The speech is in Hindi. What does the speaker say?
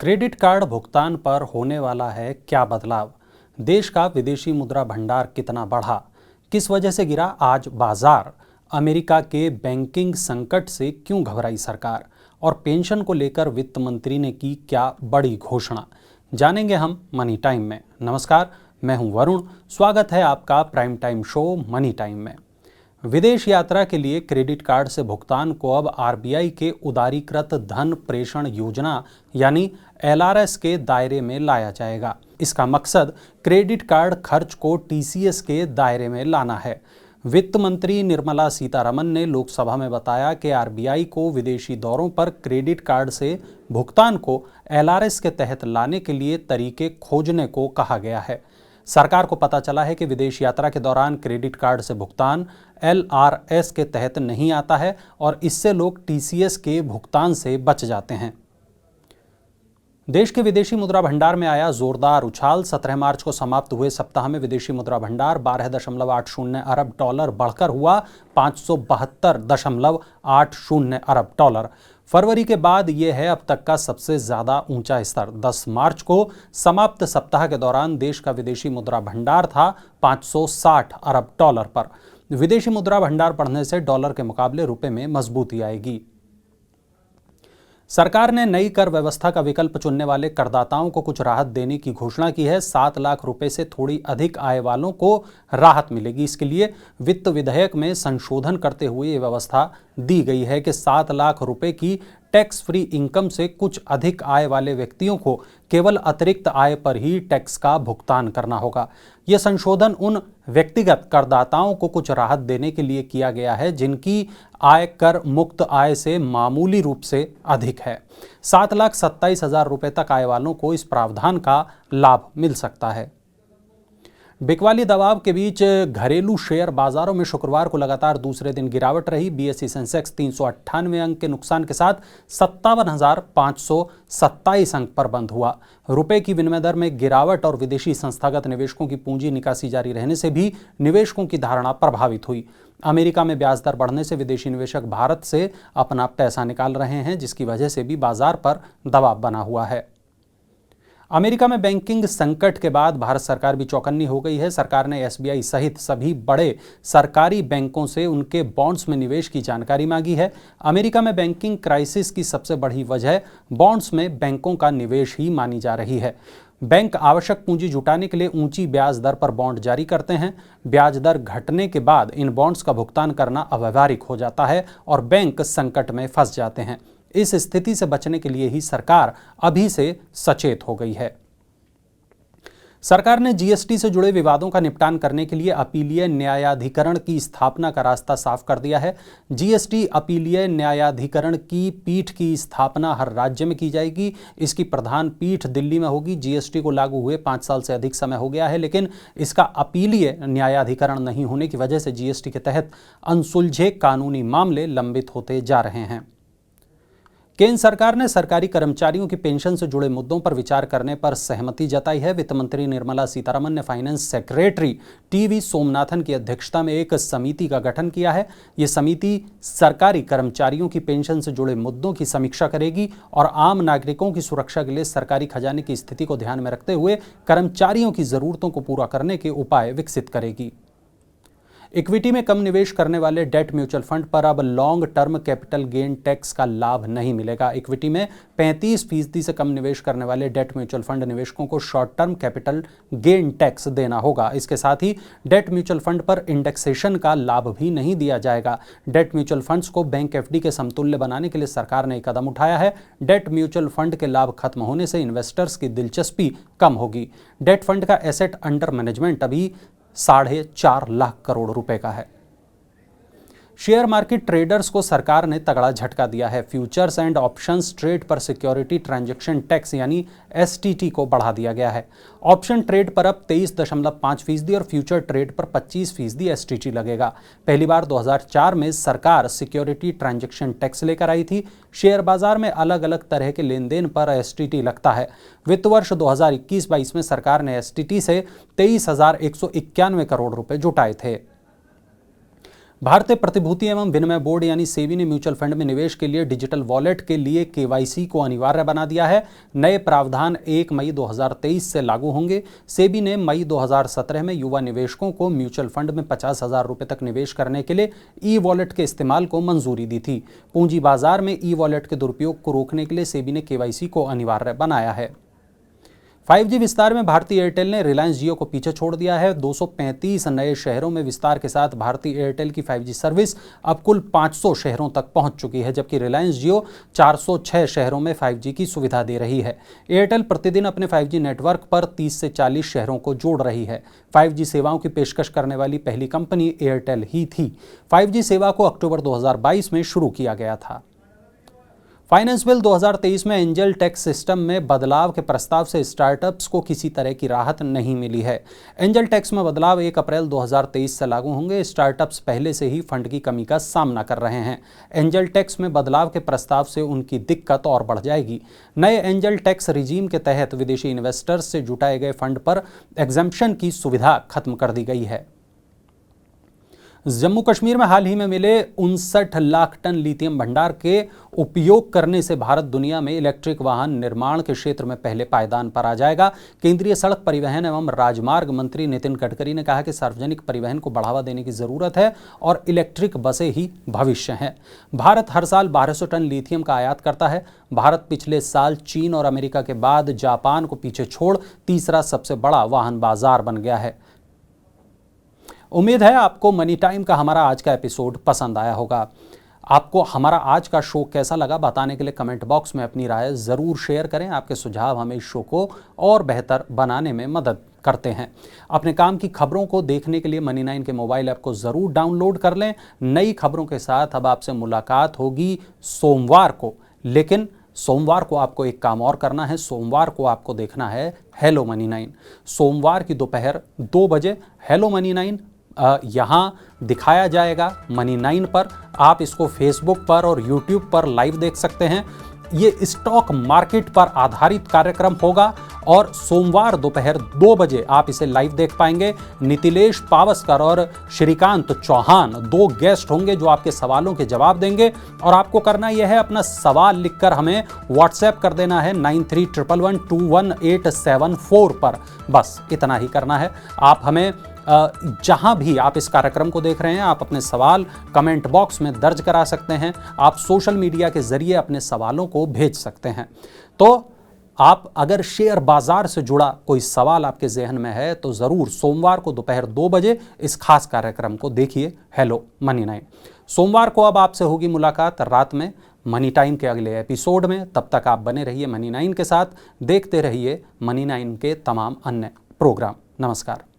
क्रेडिट कार्ड भुगतान पर होने वाला है क्या बदलाव? देश का विदेशी मुद्रा भंडार कितना बढ़ा? किस वजह से गिरा आज बाजार? अमेरिका के बैंकिंग संकट से क्यों घबराई सरकार? और पेंशन को लेकर वित्त मंत्री ने की क्या बड़ी घोषणा? जानेंगे हम मनी टाइम में। नमस्कार, मैं हूं वरुण। स्वागत है आपका prime time show money time में। विदेश यात्रा के लिए क्रेडिट कार्ड से भुगतान को अब आरबीआई के उदारीकृत धन प्रेषण योजना यानी एलआरएस के दायरे में लाया जाएगा। इसका मकसद क्रेडिट कार्ड खर्च को टीसीएस के दायरे में लाना है। वित्त मंत्री निर्मला सीतारमण ने लोकसभा में बताया कि आरबीआई को विदेशी दौरों पर क्रेडिट कार्ड से भुगतान को एलआरएस के तहत लाने के लिए तरीके खोजने को कहा गया है। सरकार को पता चला है कि विदेश यात्रा के दौरान क्रेडिट कार्ड से भुगतान एलआरएस के तहत नहीं आता है और इससे लोग टीसीएस के भुगतान से बच जाते हैं। देश के विदेशी मुद्रा भंडार में आया जोरदार उछाल। 17 मार्च को समाप्त हुए सप्ताह में विदेशी मुद्रा भंडार 12.80 अरब डॉलर बढ़कर हुआ 572.80 अरब डॉलर। फरवरी के बाद यह है अब तक का सबसे ज्यादा ऊंचा स्तर। 10 मार्च को समाप्त सप्ताह के दौरान देश का विदेशी मुद्रा भंडार था 560 अरब डॉलर पर। विदेशी मुद्रा भंडार बढ़ने से डॉलर के मुकाबले रुपए में मजबूती आएगी। सरकार ने नई कर व्यवस्था का विकल्प चुनने वाले करदाताओं को कुछ राहत देने की घोषणा की है। 7 लाख रुपए से थोड़ी अधिक आय वालों को राहत मिलेगी। इसके लिए वित्त विधेयक में संशोधन करते हुए ये व्यवस्था दी गई है कि 7 लाख रुपए की टैक्स फ्री इनकम से कुछ अधिक आय वाले व्यक्तियों को केवल अतिरिक्त आय पर ही टैक्स का भुगतान करना होगा। यह संशोधन उन व्यक्तिगत करदाताओं को कुछ राहत देने के लिए किया गया है जिनकी आय कर मुक्त आय से मामूली रूप से अधिक है। 7,27,000 रुपए तक आय वालों को इस प्रावधान का लाभ मिल सकता है। बिकवाली दबाव के बीच घरेलू शेयर बाजारों में शुक्रवार को लगातार दूसरे दिन गिरावट रही। बीएसई सेंसेक्स 398 अंक के नुकसान के साथ 57,527 अंक पर बंद हुआ। रुपए की विनिमय दर में गिरावट और विदेशी संस्थागत निवेशकों की पूंजी निकासी जारी रहने से भी निवेशकों की धारणा प्रभावित हुई। अमेरिका में ब्याज दर बढ़ने से विदेशी निवेशक भारत से अपना पैसा निकाल रहे हैं, जिसकी वजह से भी बाजार पर दबाव बना हुआ है। अमेरिका में बैंकिंग संकट के बाद भारत सरकार भी चौकन्नी हो गई है। सरकार ने एसबीआई सहित सभी बड़े सरकारी बैंकों से उनके बॉन्ड्स में निवेश की जानकारी मांगी है। अमेरिका में बैंकिंग क्राइसिस की सबसे बड़ी वजह बॉन्ड्स में बैंकों का निवेश ही मानी जा रही है। बैंक आवश्यक पूंजी जुटाने के लिए ऊंची ब्याज दर पर बॉन्ड जारी करते हैं। ब्याज दर घटने के बाद इन बॉन्ड्स का भुगतान करना अव्यावहारिक हो जाता है और बैंक संकट में फंस जाते हैं। इस स्थिति से बचने के लिए ही सरकार अभी से सचेत हो गई है। सरकार ने जीएसटी से जुड़े विवादों का निपटान करने के लिए अपीलीय न्यायाधिकरण की स्थापना का रास्ता साफ कर दिया है। जीएसटी अपीलीय न्यायाधिकरण की पीठ की स्थापना हर राज्य में की जाएगी। इसकी प्रधान पीठ दिल्ली में होगी। जीएसटी को लागू हुए 5 साल से अधिक समय हो गया है, लेकिन इसका अपीलीय न्यायाधिकरण नहीं होने की वजह से जीएसटी के तहत अनसुलझे कानूनी मामले लंबित होते जा रहे हैं। केंद्र सरकार ने सरकारी कर्मचारियों की पेंशन से जुड़े मुद्दों पर विचार करने पर सहमति जताई है। वित्त मंत्री निर्मला सीतारमण ने फाइनेंस सेक्रेटरी टीवी सोमनाथन की अध्यक्षता में एक समिति का गठन किया है। यह समिति सरकारी कर्मचारियों की पेंशन से जुड़े मुद्दों की समीक्षा करेगी और आम नागरिकों की सुरक्षा के लिए सरकारी खजाने की स्थिति को ध्यान में रखते हुए कर्मचारियों की जरूरतों को पूरा करने के उपाय विकसित करेगी। इक्विटी में कम निवेश करने वाले डेट म्यूचुअल फंड पर अब long term capital gain tax का लाभ नहीं मिलेगा। इक्विटी में 35% से कम निवेश करने वाले डेट म्यूचुअल फंड निवेशकों को short term capital gain tax देना होगा। इसके साथ ही डेट म्यूचुअल फंड पर इंडेक्सेशन का लाभ भी नहीं दिया जाएगा। डेट म्यूचुअल फंड्स को बैंक एफडी के समतुल्य बनाने के लिए सरकार ने एक कदम उठाया है। डेट म्यूचुअल फंड के लाभ खत्म होने से इन्वेस्टर्स की दिलचस्पी कम होगी। डेट फंड का एसेट अंडर मैनेजमेंट अभी 4.5 लाख करोड़ रुपए का है। शेयर मार्केट ट्रेडर्स को सरकार ने तगड़ा झटका दिया है। फ्यूचर्स एंड ऑप्शंस ट्रेड पर सिक्योरिटी ट्रांजैक्शन टैक्स यानी एसटीटी को बढ़ा दिया गया है। ऑप्शन ट्रेड पर अब 23.5% और फ्यूचर ट्रेड पर 25% एसटीटी लगेगा। पहली बार 2004 में सरकार सिक्योरिटी ट्रांजैक्शन टैक्स लेकर आई थी। शेयर बाजार में अलग अलग तरह के लेन देन पर एसटीटी लगता है। वित्त वर्ष 2021-22 में सरकार ने एसटीटी से 23,191 करोड़ रुपए जुटाए थे। भारतीय प्रतिभूति एवं विनिमय बोर्ड यानी सेबी ने म्यूचुअल फंड में निवेश के लिए डिजिटल वॉलेट के लिए केवाईसी को अनिवार्य बना दिया है। नए प्रावधान 1 मई 2023 से लागू होंगे। सेबी ने मई 2017 में युवा निवेशकों को म्यूचुअल फंड में 50,000 रुपये तक निवेश करने के लिए ई वॉलेट के इस्तेमाल को मंजूरी दी थी। पूंजी बाजार में ई वॉलेट के दुरुपयोग को रोकने के लिए सेबी ने केवाईसी को अनिवार्य बनाया है। 5G विस्तार में भारती एयरटेल ने रिलायंस जियो को पीछे छोड़ दिया है। 235 नए शहरों में विस्तार के साथ भारती एयरटेल की 5G सर्विस अब कुल 500 शहरों तक पहुंच चुकी है, जबकि रिलायंस जियो 406 शहरों में 5G की सुविधा दे रही है। एयरटेल प्रतिदिन अपने 5G नेटवर्क पर 30 से 40 शहरों को जोड़ रही है। 5G सेवाओं की पेशकश करने वाली पहली कंपनी एयरटेल ही थी। 5G सेवा को अक्टूबर 2022 में शुरू किया गया था। फाइनेंस बिल 2023 में एंजल टैक्स सिस्टम में बदलाव के प्रस्ताव से स्टार्टअप्स को किसी तरह की राहत नहीं मिली है। एंजल टैक्स में बदलाव 1 अप्रैल 2023 से लागू होंगे। स्टार्टअप्स पहले से ही फंड की कमी का सामना कर रहे हैं। एंजल टैक्स में बदलाव के प्रस्ताव से उनकी दिक्कत और बढ़ जाएगी। नए एंजल टैक्स रिजीम के तहत विदेशी इन्वेस्टर्स से जुटाए गए फंड पर एग्जम्पशन की सुविधा खत्म कर दी गई है। जम्मू कश्मीर में हाल ही में मिले 59 लाख टन लिथियम भंडार के उपयोग करने से भारत दुनिया में इलेक्ट्रिक वाहन निर्माण के क्षेत्र में पहले पायदान पर आ जाएगा। केंद्रीय सड़क परिवहन एवं राजमार्ग मंत्री नितिन गडकरी ने कहा कि सार्वजनिक परिवहन को बढ़ावा देने की जरूरत है और इलेक्ट्रिक बसें ही भविष्य हैं। भारत हर साल 1200 टन लिथियम का आयात करता है। भारत पिछले साल चीन और अमेरिका के बाद जापान को पीछे छोड़ तीसरा सबसे बड़ा वाहन बाजार बन गया है। उम्मीद है आपको मनी टाइम का हमारा आज का एपिसोड पसंद आया होगा। आपको हमारा आज का शो कैसा लगा बताने के लिए कमेंट बॉक्स में अपनी राय ज़रूर शेयर करें। आपके सुझाव हमें इस शो को और बेहतर बनाने में मदद करते हैं। अपने काम की खबरों को देखने के लिए मनी 9 के मोबाइल ऐप को ज़रूर डाउनलोड कर लें। नई खबरों के साथ अब आपसे मुलाकात होगी सोमवार को, लेकिन सोमवार को आपको एक काम और करना है। सोमवार को आपको देखना है हेलो मनी 9। सोमवार की दोपहर 2 बजे हेलो मनी 9 यहाँ दिखाया जाएगा मनी 9 पर। आप इसको फेसबुक पर और यूट्यूब पर लाइव देख सकते हैं। ये स्टॉक मार्केट पर आधारित कार्यक्रम होगा और सोमवार दोपहर 2 बजे आप इसे लाइव देख पाएंगे। नीतिलेश पावस्कर और श्रीकांत चौहान 2 गेस्ट होंगे जो आपके सवालों के जवाब देंगे। और आपको करना यह है, अपना सवाल लिखकर हमें व्हाट्सएप कर देना है 9311211874 पर। बस इतना ही करना है। आप हमें जहां भी आप इस कार्यक्रम को देख रहे हैं, आप अपने सवाल कमेंट बॉक्स में दर्ज करा सकते हैं। आप सोशल मीडिया के जरिए अपने सवालों को भेज सकते हैं। तो आप अगर शेयर बाजार से जुड़ा कोई सवाल आपके जहन में है तो ज़रूर सोमवार को दोपहर 2 बजे इस खास कार्यक्रम को देखिए हेलो मनी 9। सोमवार को अब आपसे होगी मुलाकात रात में मनी टाइम के अगले एपिसोड में। तब तक आप बने रहिए मनी 9 के साथ, देखते रहिए मनी 9 के तमाम अन्य प्रोग्राम। नमस्कार।